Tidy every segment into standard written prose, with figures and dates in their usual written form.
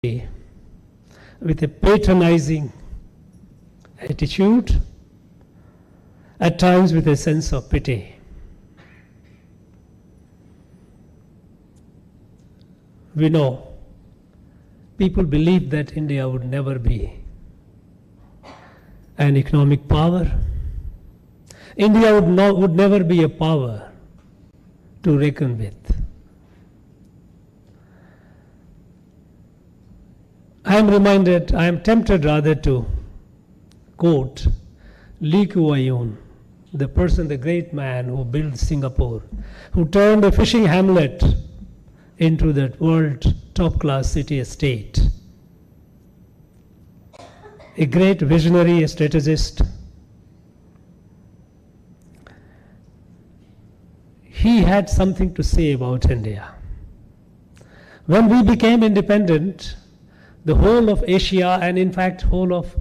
with a patronizing attitude, at times with a sense of pity. We know people believe that India would never be an economic power. India would never be a power to reckon with. I am tempted rather to quote Lee Kuan Yew, the great man who built Singapore, who turned a fishing hamlet into the world top-class city-state. A great visionary, a strategist. He had something to say about India. When we became independent, the whole of Asia and in fact whole of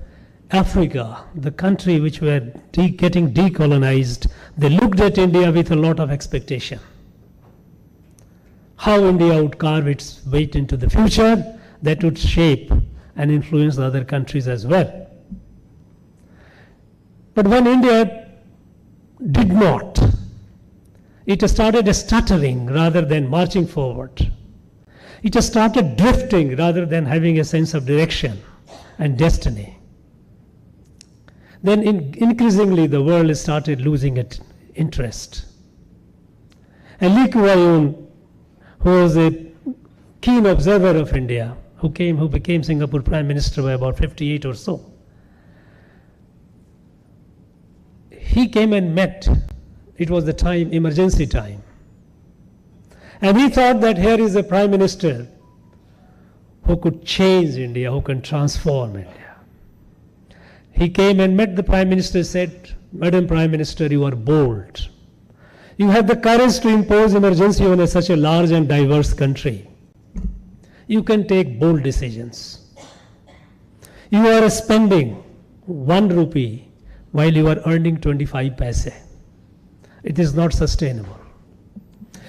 Africa, the country which were getting decolonized, they looked at India with a lot of expectation. How India would carve its weight into the future, that would shape and influence the other countries as well. But when India did not, it started stuttering rather than marching forward. It just started drifting rather than having a sense of direction and destiny. Then increasingly the world started losing its interest. And Lee Kuan Yew, who was a keen observer of India, who became Singapore Prime Minister by about 58 or so, he came and met. It was the time, emergency time. And he thought that here is a Prime Minister who could change India, who can transform India. He came and met the Prime Minister, said, "Madam Prime Minister, you are bold. You have the courage to impose emergency on such a large and diverse country. You can take bold decisions. You are spending 1 rupee while you are earning 25 paise. It is not sustainable.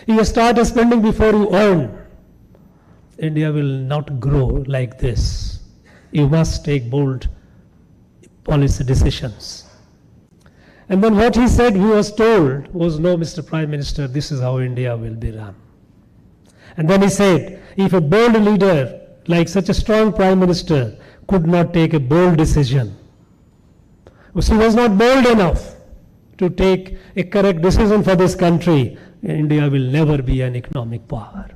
You start spending before you earn. India will not grow like this. You must take bold policy decisions." And then what he said, he was told, was, "No, Mr. Prime Minister, this is how India will be run." And then he said, if a bold leader, like such a strong Prime Minister, could not take a bold decision, he was not bold enough to take a correct decision for this country, India will never be an economic power.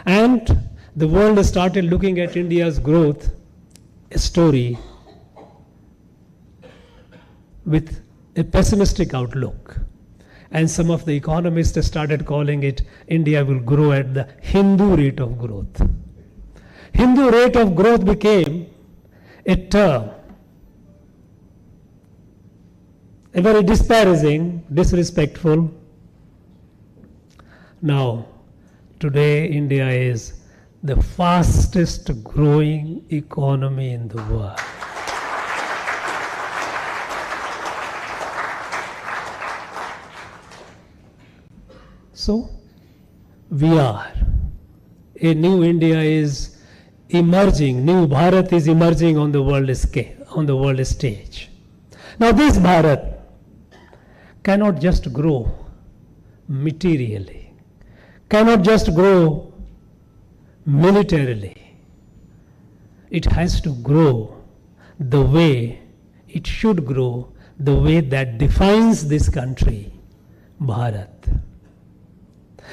And the world started looking at India's growth story with a pessimistic outlook. And some of the economists started calling it India will grow at the Hindu rate of growth. Hindu rate of growth became a term, a very disparaging, disrespectful. Now, today India is the fastest growing economy in the world. So, we are. A new India is emerging, new Bharat is emerging on the world scale, on the world stage. Now this Bharat cannot just grow materially, cannot just grow militarily. It has to grow the way it should grow, the way that defines this country, Bharat.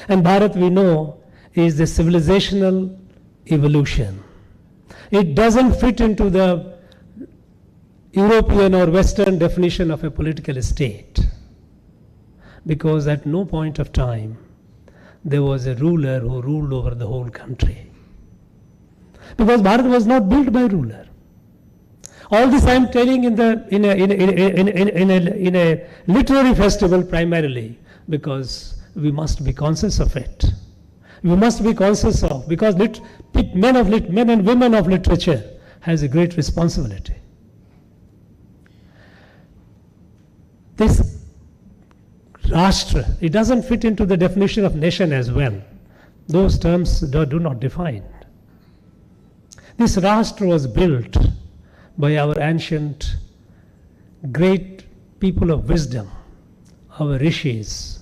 And Bharat, we know, is the civilizational evolution. It doesn't fit into the European or Western definition of a political state, because at no point of time there was a ruler who ruled over the whole country. Because Bharat was not built by ruler. All this I am telling in a literary festival primarily, because we must be conscious of it. We must be conscious of, because men and women of literature has a great responsibility. This Rashtra, it doesn't fit into the definition of nation as well. Those terms do not define. This Rashtra was built by our ancient great people of wisdom, our rishis.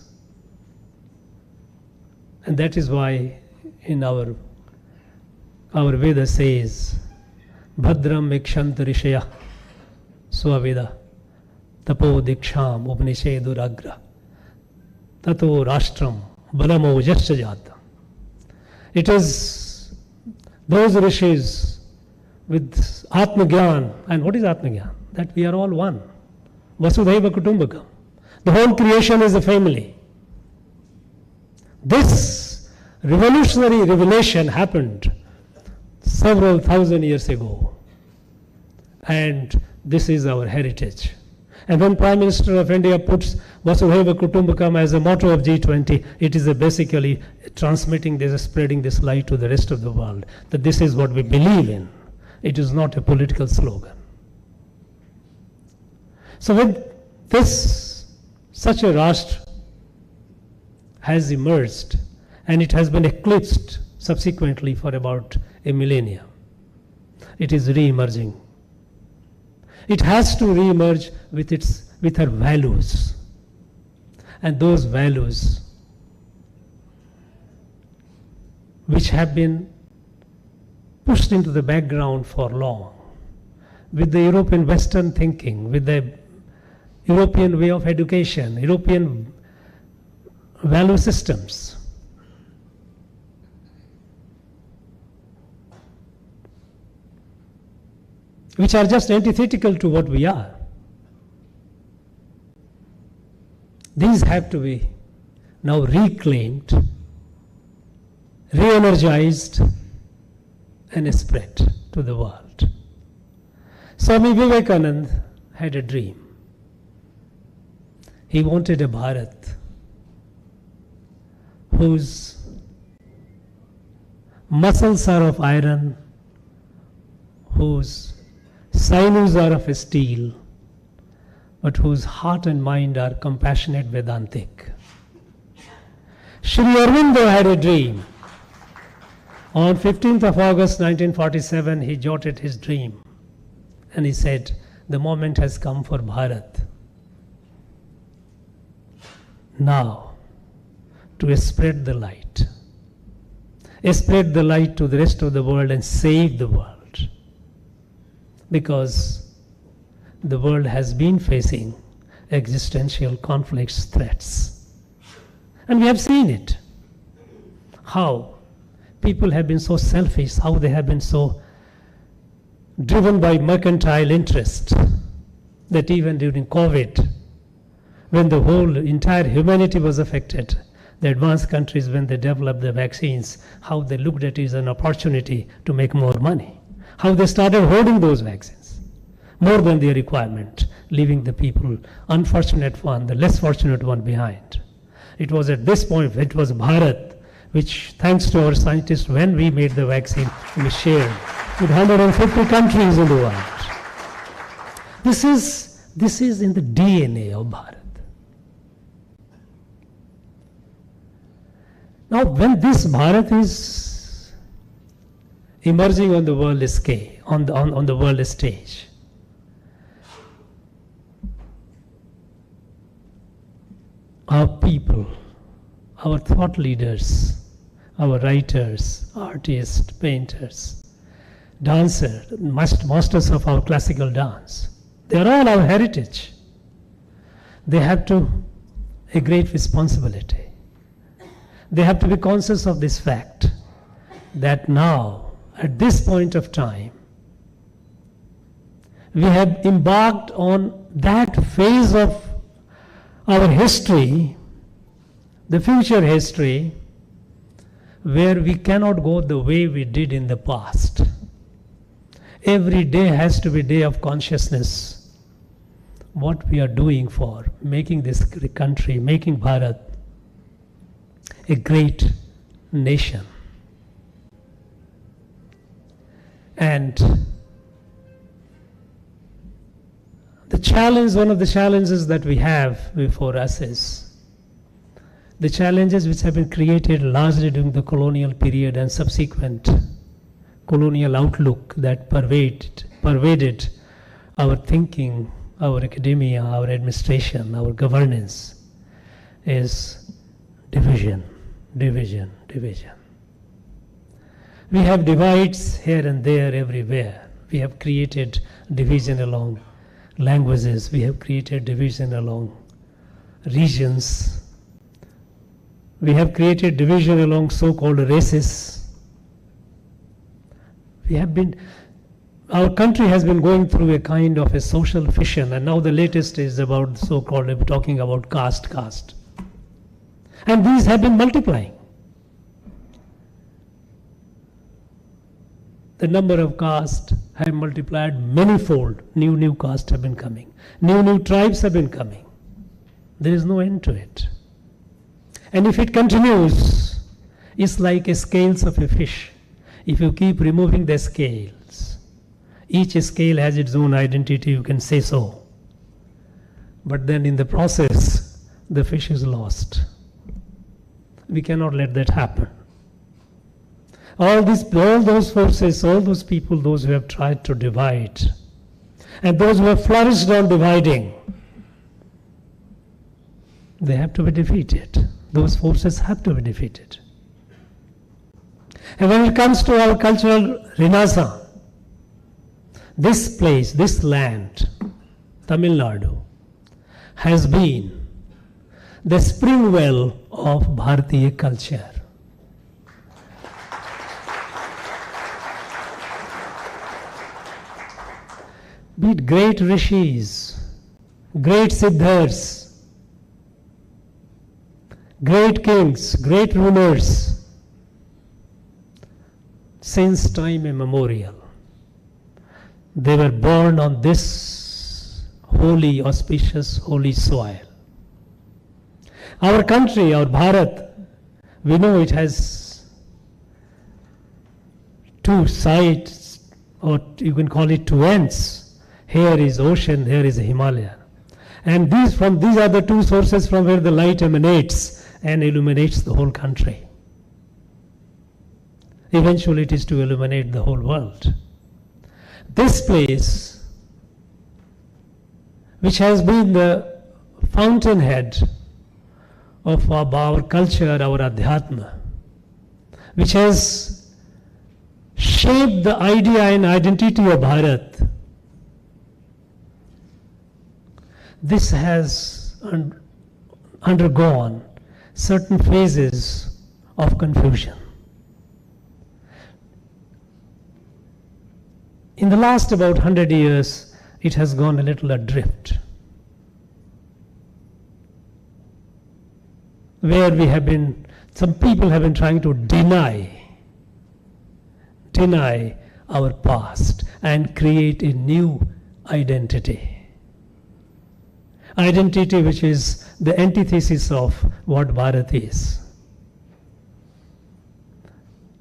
And that is why in our Veda says, Bhadram Ikshant Rishaya Swaveda Tapo Diksham Upanisheduragra Tato Rashtram Balamo Jasyajata. It is those rishis with Atmagyan. And what is Atmagyan? That we are all one. Vasudhaiva Kutumbakam. The whole creation is a family. This revolutionary revelation happened several thousand years ago. And this is our heritage. And when Prime Minister of India puts Vasudhaiva Kutumbakam as a motto of G20, it is basically transmitting this, spreading this light to the rest of the world, that this is what we believe in. It is not a political slogan. So when such a Rashtra has emerged, and it has been eclipsed subsequently for about a millennia, it is re-emerging. It has to re-emerge with her values. And those values which have been pushed into the background for long, with the European Western thinking, with the European way of education, European value systems. Which are just antithetical to what we are. These have to be now reclaimed, re-energized, and spread to the world. Swami Vivekananda had a dream. He wanted a Bharat whose muscles are of iron, whose sinews are of steel, but whose heart and mind are compassionate Vedantic. Sri Aurobindo had a dream. On 15th of August 1947, he jotted his dream. And he said, the moment has come for Bharat now to spread the light. Spread the light to the rest of the world and save the world. Because the world has been facing existential conflicts, threats. And we have seen it. How people have been so selfish, how they have been so driven by mercantile interest, that even during COVID, when the whole entire humanity was affected, the advanced countries, when they developed the vaccines, how they looked at it as an opportunity to make more money. How they started hoarding those vaccines, more than their requirement, leaving the people, unfortunate one, the less fortunate one behind. It was at this point, it was Bharat, which thanks to our scientists, when we made the vaccine, we shared with 150 countries in the world. This is in the DNA of Bharat. Now, when this Bharat is emerging on the world scale, on the world stage, our people, our thought leaders, our writers, artists, painters, dancers, masters of our classical dance, they are all our heritage. They have a great responsibility. They have to be conscious of this fact that now, at this point of time, we have embarked on that phase of our history, the future history, where we cannot go the way we did in the past. Every day has to be a day of consciousness. What we are doing for making this country, making Bharat a great nation. And the challenge, one of the challenges that we have before us is the challenges which have been created largely during the colonial period and subsequent colonial outlook that pervaded our thinking, our academia, our administration, our governance is division, division, division. We have divides here and there everywhere. We have created division along languages. We have created division along regions. We have created division along so-called races. Our country has been going through a kind of a social fission, and now the latest is about so-called, talking about caste. And these have been multiplying. The number of castes have multiplied manyfold. New castes have been coming. New tribes have been coming. There is no end to it. And if it continues, it's like a scales of a fish. If you keep removing the scales, each scale has its own identity, you can say so. But then in the process, the fish is lost. We cannot let that happen. All those forces, all those people, those who have tried to divide, and those who have flourished on dividing, they have to be defeated. Those forces have to be defeated. And when it comes to our cultural renaissance, this place, this land, Tamil Nadu, has been the spring well of Bharatiya culture. Be it great rishis, great siddhas, great kings, great rulers, since time immemorial, they were born on this holy, auspicious, holy soil. Our country, our Bharat, we know it has two sides, or you can call it two ends. Here is ocean, here is Himalaya. And these are the two sources from where the light emanates and illuminates the whole country. Eventually it is to illuminate the whole world. This place, which has been the fountainhead of our culture, our adhyatma, which has shaped the idea and identity of Bharat, this has undergone certain phases of confusion. In the last about 100 years, it has gone a little adrift, where some people have been trying to deny our past and create a new identity. Identity which is the antithesis of what Bharat is.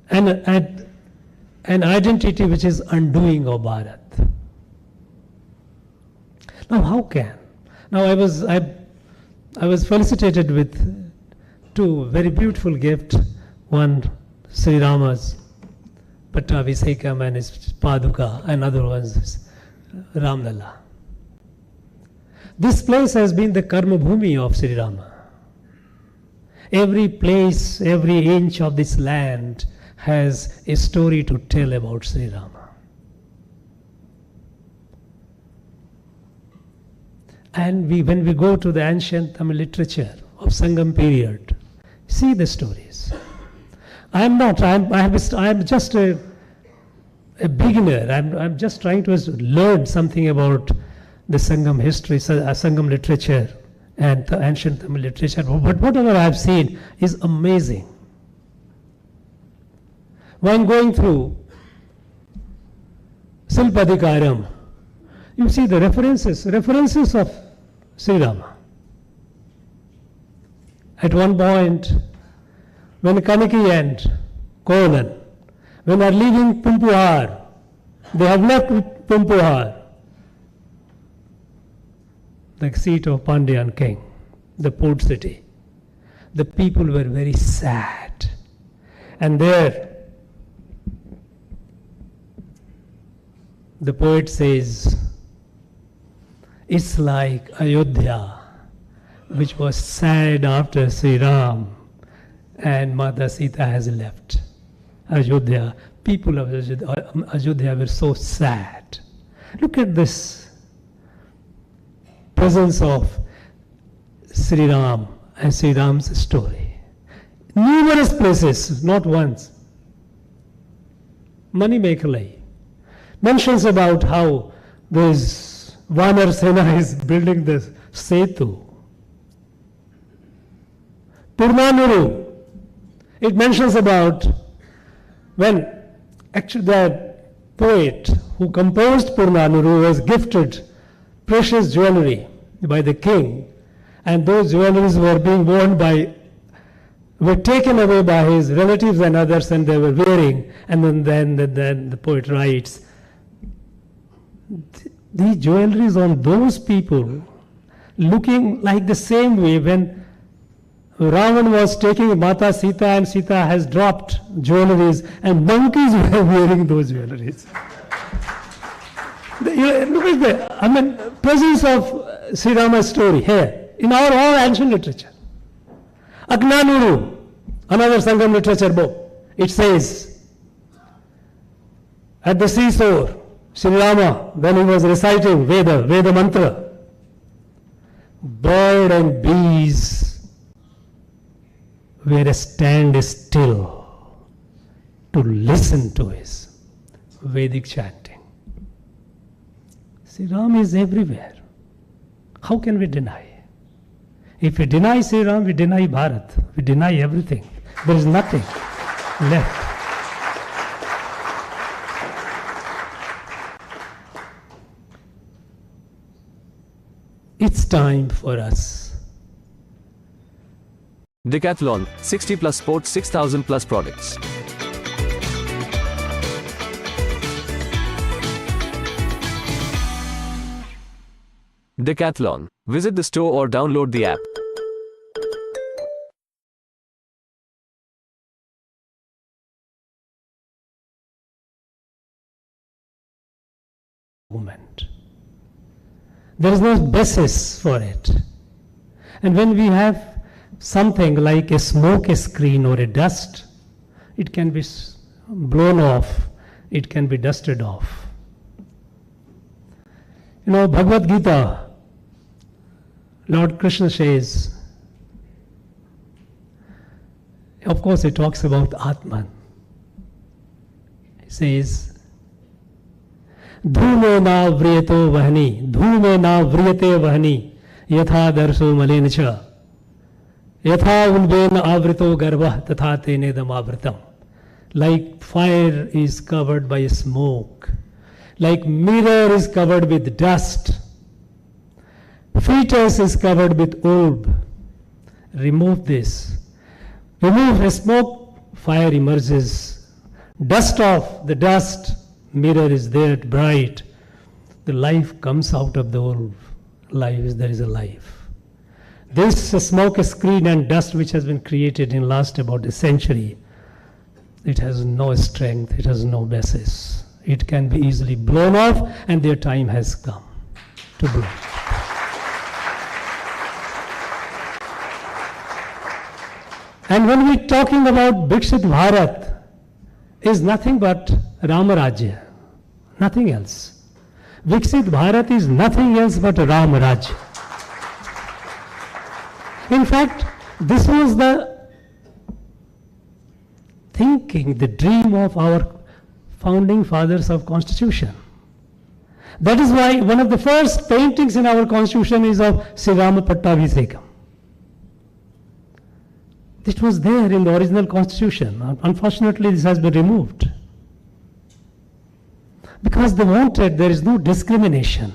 And an identity which is undoing of Bharat. Now how can? Now I was felicitated with two very beautiful gifts. One Sri Rama's Pattabhisekam and his Paduka, and other ones is Ramlala. This place has been the karma bhumi of Sri Rama. Every place, every inch of this land has a story to tell about Sri Rama. And when we go to the ancient Tamil literature of Sangam period, see the stories. I am just a beginner. I'm just trying to learn something about the Sangam history, Sangam literature, and the ancient Tamil literature. But whatever I have seen is amazing. When going through Silpadikaram, you see the references of Sri Rama. At one point, when Kanaki and Kolan, when they are leaving Pumpuhar, they have left Pumpuhar, the seat of Pandyan king, the port city. The people were very sad. And there, The poet says, it's like Ayodhya, which was sad after Sri Ram and Mata Sita has left. Ayodhya, people of Ayodhya were so sad. Look at this presence of Sri Ram and Sri Ram's story. Numerous places, not once. Manimekalai mentions about how this Vanar Sena is building this Setu. Purnanuru, it mentions about when actually the poet who composed Purnanuru was gifted precious jewelry by the king, and those jewelries were taken away by his relatives and others, and they were wearing. And then the poet writes, the jewelries on those people looking like the same way when Ravan was taking Mata Sita and Sita has dropped jewelries and monkeys were wearing those jewelries. Look at the presence of Sri Rama's story here in our all ancient literature. Agnanuru, another Sangam literature book, it says, at the seashore, Sri Rama, when he was reciting Veda mantra, bird and bees were stand still to listen to his Vedic chanting. Sri Ram is everywhere. How can we deny? If we deny Sri Ram, we deny Bharat. We deny everything. There is nothing left. It's time for us. Decathlon, 60 plus sports, 6,000 plus products. Decathlon. Visit the store or download the app. Movement. There is no basis for it. And when we have something like a smoke screen or a dust, it can be blown off, it can be dusted off. You know, Bhagavad Gita, Lord Krishna says, of course he talks about Atman. He says, Dhume na vriyato vahani, dhume na vriyate vahani, yatha darso malena cha, yatha ulbena avrito garvah tatha tenedam avritam. Like fire is covered by smoke, like mirror is covered with dust, fetus is covered with orb. Remove this. Remove the smoke, fire emerges. Dust off the dust, mirror is there, bright. The life comes out of the orb. There is a life. This smoke screen and dust which has been created in last about a century, it has no strength, it has no basis. It can be easily blown off, and their time has come to blow. And when we're talking about Viksit Bharat, is nothing but Ramarajya, nothing else. Viksit Bharat is nothing else but Ramarajya. In fact, this was the thinking, the dream of our founding fathers of Constitution. That is why one of the first paintings in our Constitution is of Sri Rama Pattabhisekam. It was there in the original Constitution. Unfortunately, this has been removed. Because they wanted, there is no discrimination.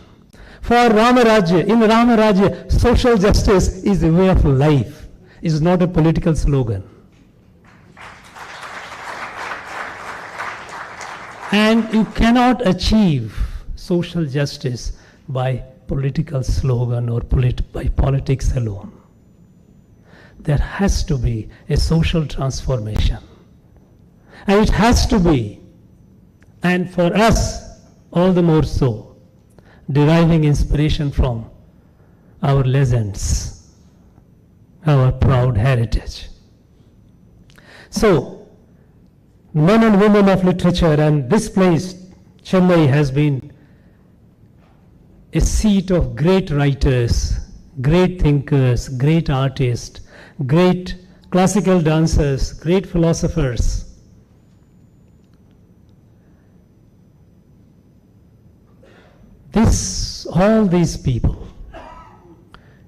For Ramarajya, in Ramarajya, social justice is a way of life. It is not a political slogan. And you cannot achieve social justice by political slogan or by politics alone. There has to be a social transformation. And it has to be, and for us, all the more so, deriving inspiration from our legends, our proud heritage. So, men and women of literature, and this place, Chennai, has been a seat of great writers, great thinkers, great artists, great classical dancers, great philosophers. All these people,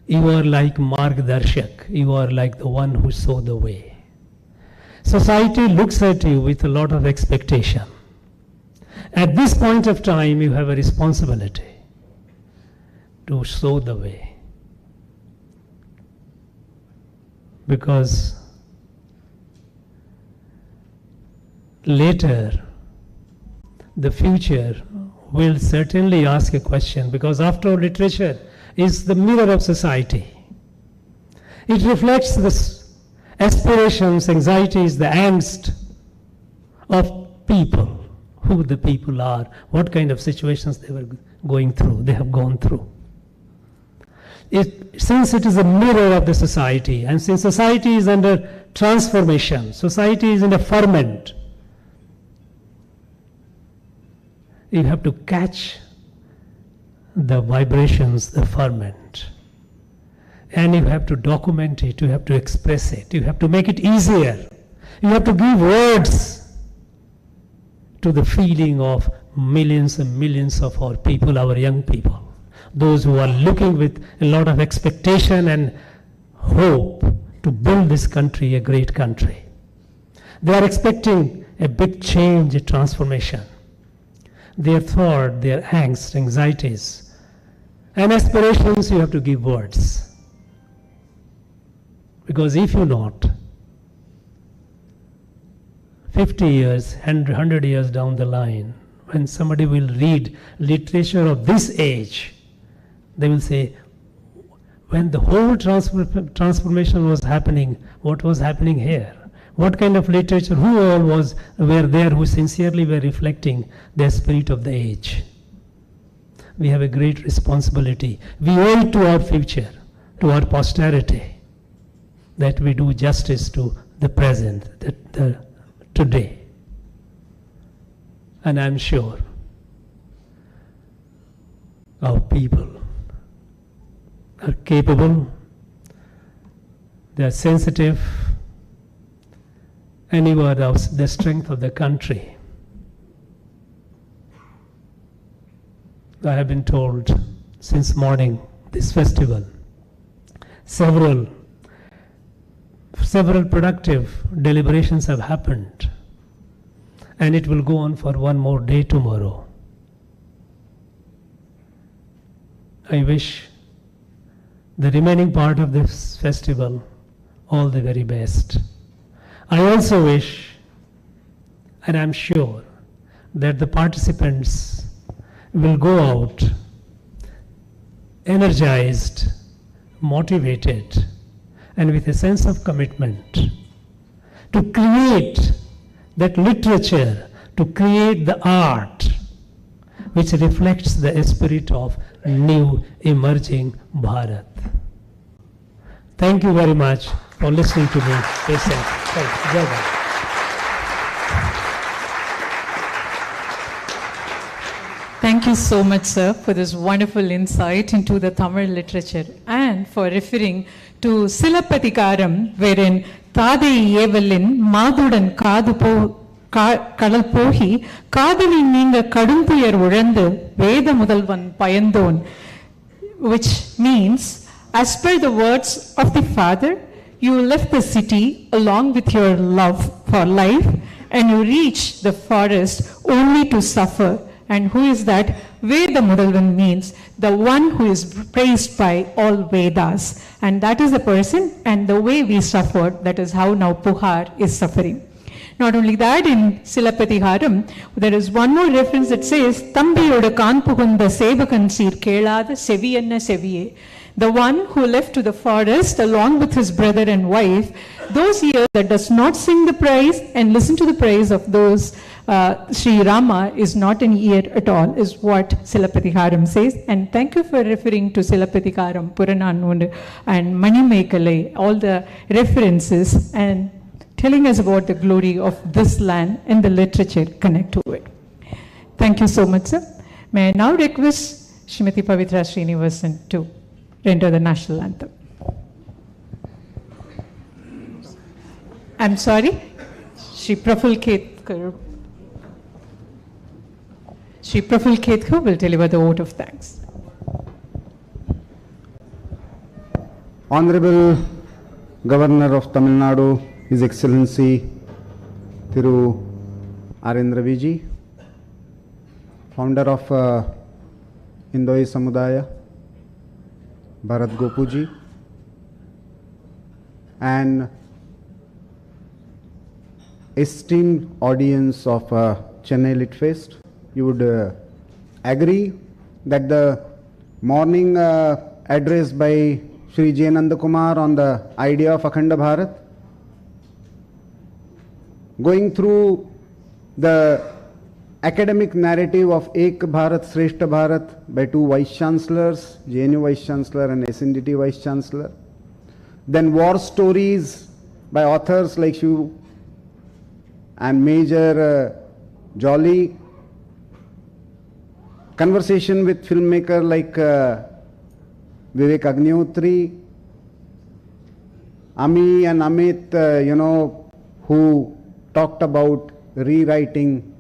you are like Margdarshak, you are like the one who saw the way. Society looks at you with a lot of expectation. At this point of time, you have a responsibility to show the way. Because later, the future will certainly ask a question, because after all, literature is the mirror of society. It reflects the aspirations, anxieties, the angst of people, who the people are, what kind of situations they were going through, they have gone through. Since it is a mirror of the society, and since society is under transformation, society is in a ferment, you have to catch the vibrations, the ferment. And you have to document it, you have to express it, you have to make it easier. You have to give words to the feeling of millions and millions of our people, our young people. Those who are looking with a lot of expectation and hope to build this country a great country. They are expecting a big change, a transformation. Their thought, their angst, anxieties, and aspirations, you have to give words. Because if you not, 50 years, 100 years down the line, when somebody will read literature of this age, they will say, when the whole transformation was happening, what was happening here? What kind of literature, who all were there who sincerely were reflecting the spirit of the age? We have a great responsibility. We owe it to our future, to our posterity, that we do justice to the present, the today. And I'm sure our people are capable, they are sensitive, and you are the strength of the country. I have been told since morning, this festival, several productive deliberations have happened, and it will go on for one more day tomorrow. I wish the remaining part of this festival all the very best. I also wish, and I'm sure, that the participants will go out energized, motivated, and with a sense of commitment to create that literature, to create the art which reflects the spirit of new emerging Bharat. Thank you very much for listening to me. Thank you. Thank you so much, sir, for this wonderful insight into the Tamil literature and for referring to Silappatikaram, wherein Thadai Evalin, Madudan Kadu Kadal Pohi, Kadali Ninga Kadumpuyar Urandu, Veda Mudalvan Payandon, which means, as per the words of the father, you left the city along with your love for life and you reached the forest only to suffer. And who is that? Veda Mudalvan means the one who is praised by all Vedas. And that is the person, and the way we suffered, that is how now Puhar is suffering. Not only that, in Silappatikaram, there is one more reference that says, Thambiyoda Kanpuhunda Sevakan Seer Kelada Seviyanna Seviye. The one who left to the forest along with his brother and wife, those ears that does not sing the praise and listen to the praise of those Sri Rama is not an ear at all, is what Silappatikaram says. And thank you for referring to Silappatikaram, Purananundu, and Manimekalai, all the references, and telling us about the glory of this land and the literature connect to it. Thank you so much, sir. May I now request Srimati Pavitra Srinivasan to render the national anthem. I'm sorry, Shri Praful Ketkar. Shri Praful Ketkar will deliver the vote of thanks. Honorable Governor of Tamil Nadu, His Excellency Thiru Arendra Viji, founder of Indoi Samudaya, Bharat Gopuji, and esteemed audience of Chennai Lit Fest, you would agree that the morning address by Shri J. Nandakumar on the idea of Akhanda Bharat, going through the academic narrative of Ek Bharat Shreshta Bharat by two Vice Chancellors, JNU Vice Chancellor and SNDT Vice Chancellor, then war stories by authors like Shiv and Major Jolly, conversation with filmmaker like Vivek Agnihotri, Ami and Amit, who talked about rewriting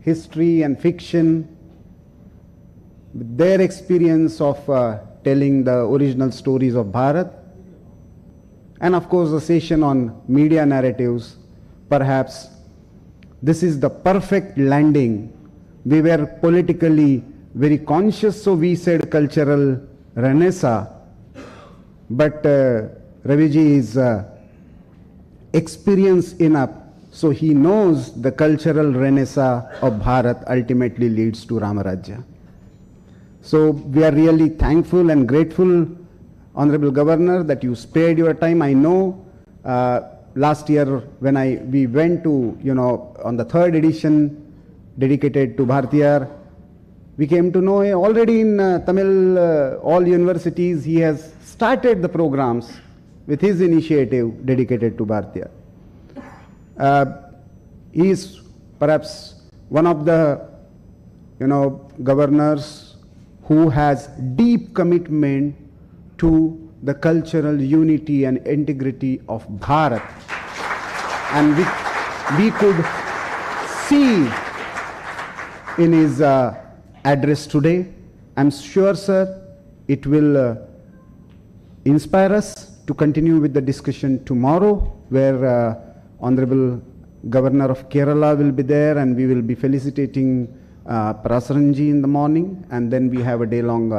history and fiction, with their experience of telling the original stories of Bharat, and of course the session on media narratives. Perhaps this is the perfect landing. We were politically very conscious, so we said cultural renaissance, but Raviji is experienced enough, so he knows the cultural renaissance of Bharat ultimately leads to Ramarajya. So we are really thankful and grateful, Honorable Governor, that you spared your time. I know last year when we went to, on the third edition dedicated to Bhartiyar, we came to know already in Tamil, all universities, he has started the programs with his initiative dedicated to Bhartiyar. He is perhaps one of the, governors who has deep commitment to the cultural unity and integrity of Bharat. And we could see in his address today. I'm sure, sir, it will inspire us to continue with the discussion tomorrow, where Honorable Governor of Kerala will be there, and we will be felicitating Prasaranji in the morning, and then we have a day-long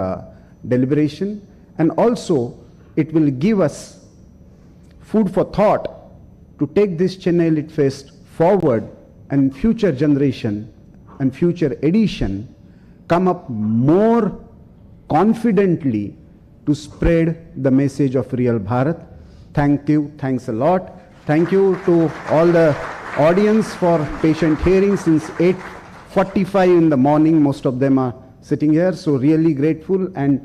deliberation. And also, it will give us food for thought to take this Chennai Lit Fest forward, and future generation and future edition come up more confidently to spread the message of real Bharat. Thank you. Thanks a lot. Thank you to all the audience for patient hearing since 8:45 in the morning. Most of them are sitting here, so really grateful. And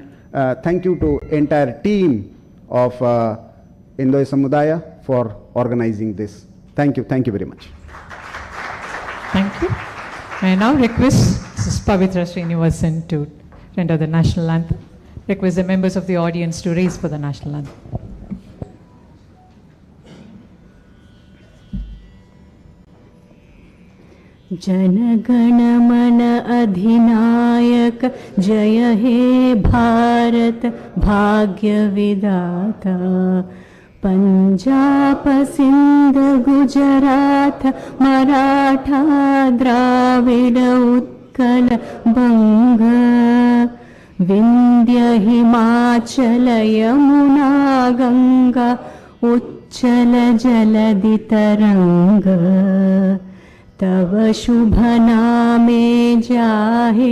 thank you to entire team of Indoi Samudaya for organizing this. Thank you. Thank you very much. Thank you. I now request Mrs. Pavitra Srinivasan to render the national anthem. Request the members of the audience to raise for the national anthem. जनगण मन अधिनायक जय हे भारत भाग्य विधाता पंजाब सिंध गुजरात मराठा द्राविड उत्कल बंग विंध्य हिमाचल यमुना गंगा उच्चल जलधि तरंग तव शुभ नामे जाहे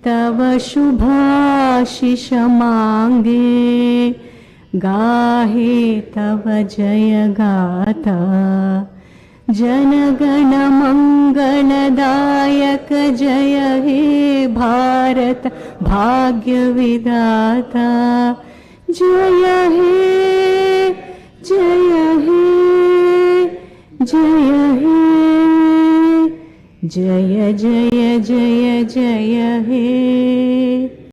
तव शुभाशिष मांगे गाहे तव जय गाथा जनगण मंगलदायक जय हे भारत भाग्य विधाता जय हे जय हे जय हे जय जय जय जय हे